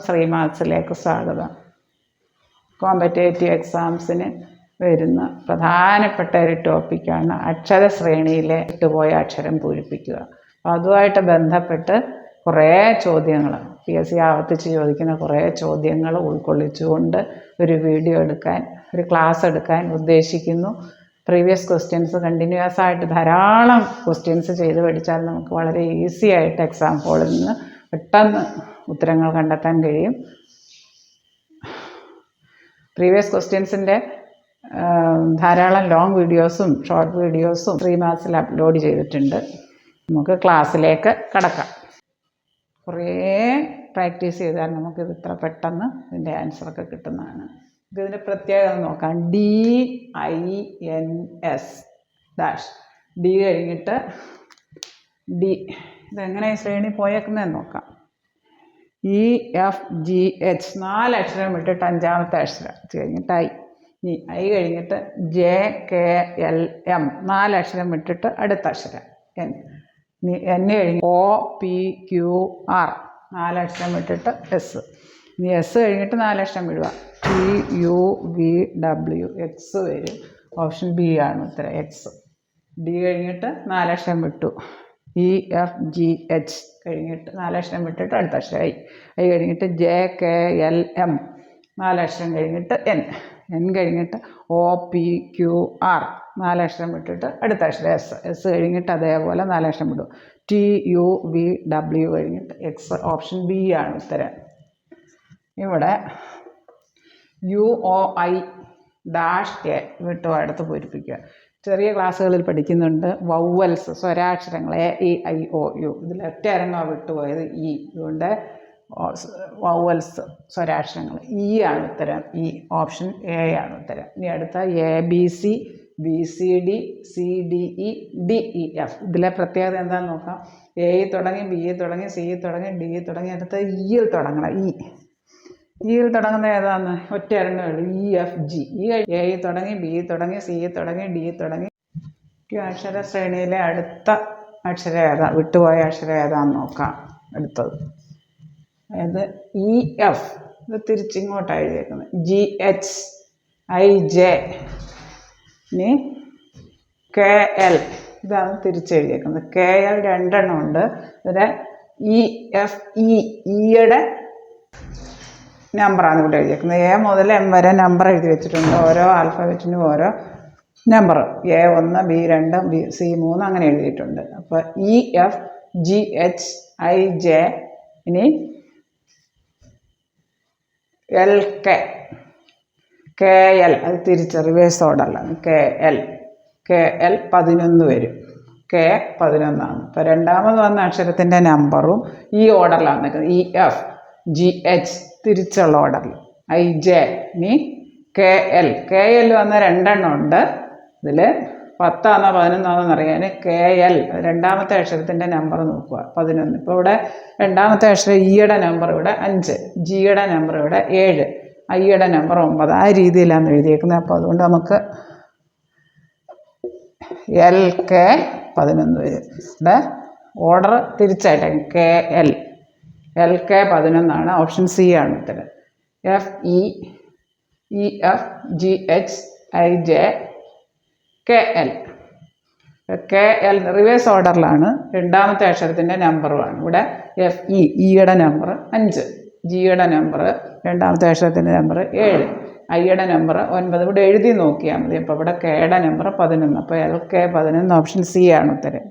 ശ്രീമാത്സിലേക്ക് സ്വാഗതം. കോമ്പറ്റേറ്റീവ് എക്സാംസിന് വരുന്ന പ്രധാനപ്പെട്ട ഒരു ടോപ്പിക്കാണ് അക്ഷരശ്രേണിയിലെ വിട്ടുപോയ അക്ഷരം പൂരിപ്പിക്കുക. അപ്പോൾ അതുമായിട്ട് ബന്ധപ്പെട്ട് കുറേ ചോദ്യങ്ങൾ PSC ആവർത്തിച്ച് ചോദിക്കുന്ന കുറേ ചോദ്യങ്ങൾ ഉൾക്കൊള്ളിച്ചുകൊണ്ട് ഒരു വീഡിയോ എടുക്കാൻ, ഒരു ക്ലാസ് എടുക്കാൻ ഉദ്ദേശിക്കുന്നു. പ്രീവിയസ് ക്വസ്റ്റ്യൻസ് കണ്ടിന്യൂസ് ആയിട്ട് ധാരാളം ക്വസ്റ്റ്യൻസ് ചെയ്ത് പഠിച്ചാൽ നമുക്ക് വളരെ ഈസി ആയിട്ട് എക്സാം ഹോളിൽ നിന്ന് പെട്ടെന്ന് ഉത്തരങ്ങൾ കണ്ടെത്താൻ കഴിയും. പ്രീവിയസ് ക്വസ്റ്റ്യൻസിൻ്റെ ധാരാളം ലോങ് വീഡിയോസും ഷോർട്ട് വീഡിയോസും ശ്രീമാത്സിൽ അപ്ലോഡ് ചെയ്തിട്ടുണ്ട്. നമുക്ക് ക്ലാസ്സിലേക്ക് കടക്കാം. കുറേ പ്രാക്ടീസ് ചെയ്താൽ നമുക്കിത് ഇത്ര പെട്ടെന്ന് ഇതിൻ്റെ ആൻസറൊക്കെ കിട്ടുന്നതാണ്. ഇതിൻ്റെ പ്രത്യേകത നോക്കാം. DINS ഡാഷ് ഡി കഴിഞ്ഞിട്ട് ഡി, ഇതെങ്ങനെ ശ്രേണി പോയേക്കുന്നതെന്ന് നോക്കാം. EFGH 4 അക്ഷരം വിട്ടിട്ട് 5ാമത്തെ അക്ഷരം കഴിഞ്ഞിട്ട് I കഴിഞ്ഞിട്ട് JKLM 4 അക്ഷരം വിട്ടിട്ട് അടുത്ത അക്ഷരം N കഴിഞ്ഞ് OPQR 4 അക്ഷരം വിട്ടിട്ട് S. ഇനി S കഴിഞ്ഞിട്ട് 4 അക്ഷരം വിടുക. TUVW X വരും. ഓപ്ഷൻ B ആണ് ഉത്തരം, X. D കഴിഞ്ഞിട്ട് 4 അക്ഷരം വിട്ടു. EFGH കഴിഞ്ഞിട്ട് 4 അക്ഷരം വിട്ടിട്ട് അടുത്ത അക്ഷരം I കഴിഞ്ഞിട്ട് JKLM 4 അക്ഷരം കഴിഞ്ഞിട്ട് N കഴിഞ്ഞിട്ട് OPQR 4 അക്ഷരം വിട്ടിട്ട് അടുത്ത അക്ഷരം S കഴിഞ്ഞിട്ട് അതേപോലെ 4 അക്ഷരം വിടും. TUVW കഴിഞ്ഞിട്ട് X. ഓപ്ഷൻ B ആണ് ഉത്തരം. ഇവിടെ UOI ഡാഷ് K വിട്ടുപോയടുത്ത് പൂരിപ്പിക്കുക. ചെറിയ ക്ലാസ്സുകളിൽ പഠിക്കുന്നുണ്ട് വൗവൽസ്, സ്വരാക്ഷരങ്ങൾ AEIOU. ഇതിൽ ഒറ്റ അരങ്ങാണ് വിട്ടുപോയത് E. അതുകൊണ്ട് വൗവൽസ് സ്വരാക്ഷരങ്ങൾ ആണ് ഉത്തരം. ഓപ്ഷൻ A ആണ് ഉത്തരം. ഇനി അടുത്ത ABC BCD CDE DEF. ഇതിലെ പ്രത്യേകത എന്താണെന്ന് നോക്കാം. A തുടങ്ങി, B തുടങ്ങി, C തുടങ്ങി, D തുടങ്ങി, അടുത്ത E തുടങ്ങണം. E തുടങ്ങുന്ന ഏതാന്ന് ഒറ്റ അരങ്ങേ ഉള്ളൂ. EFG. A തുടങ്ങി, B തുടങ്ങി, C തുടങ്ങി, D തുടങ്ങി. അക്ഷര ശ്രേണിയിലെ അടുത്ത അക്ഷരം ഏതാ, വിട്ടുപോയ അക്ഷരം ഏതാന്ന് നോക്കാം. അടുത്തത് അതായത് EF. ഇത് തിരിച്ചിങ്ങോട്ടാണ് എഴുതിയേക്കുന്നത്. GH IJ. ഇനി KL. ഇതാണ് തിരിച്ചെഴുതിയേക്കുന്നത്. KL 2 എണ്ണം ഉണ്ട്. ഇതിൽ EFE ഈയുടെ നമ്പറാണ് ഇവിടെ എഴുതിയേക്കുന്നത്. A മുതൽ M വരെ നമ്പർ എഴുതി വെച്ചിട്ടുണ്ട്. ഓരോ ആൽഫബറ്റിനും ഓരോ നമ്പർ. A1 B2 C3 അങ്ങനെ എഴുതിയിട്ടുണ്ട്. അപ്പോൾ EFGH IJ. ഇനി LK KL. അത് തിരിച്ച് റിവേഴ്സ് ഓർഡറിലാണ്. KL 11 വരും. K 11 ആണ്. അപ്പോൾ രണ്ടാമത് വന്ന അക്ഷരത്തിൻ്റെ നമ്പറും ഈ ഓർഡറിലാണ് നിൽക്കുന്നത്. EFGH തിരിച്ചുള്ള ഓർഡറിൽ. IJ. ഇനി KL വന്ന 2 എണ്ണം ഉണ്ട്. ഇതിൽ 10 11 അറിയാൻ KL രണ്ടാമത്തെ അക്ഷരത്തിൻ്റെ നമ്പർ നോക്കുക. 11. ഇപ്പോൾ ഇവിടെ രണ്ടാമത്തെ അക്ഷരം ഈയുടെ നമ്പർ ഇവിടെ 5, ജിയുടെ നമ്പർ ഇവിടെ 7, ഐയുടെ നമ്പർ 9. ആ രീതിയിലാണ് എഴുതിയേക്കുന്നത്. അപ്പോൾ അതുകൊണ്ട് നമുക്ക് LK 11 വരും. ഇവിടെ ഓർഡർ തിരിച്ചായിട്ട് LK 11 ആണ്. ഓപ്ഷൻ C ആണ് ഉത്തരം. FEEFGH IJ KL. KL reverse ഓർഡറിലാണ്. രണ്ടാമത്തെ അക്ഷരത്തിൻ്റെ നമ്പറുമാണ്. ഇവിടെ FE ഈയുടെ നമ്പർ 5, ജിയുടെ നമ്പർ രണ്ടാമത്തെ അക്ഷരത്തിൻ്റെ നമ്പർ 7, ഐയുടെ നമ്പർ 9. ഇവിടെ എഴുതി നോക്കിയാൽ മതി. അപ്പോൾ ഇവിടെ Kയുടെ നമ്പർ 11. അപ്പോൾ LK 11 ഓപ്ഷൻ C ആണ് ഉത്തരം.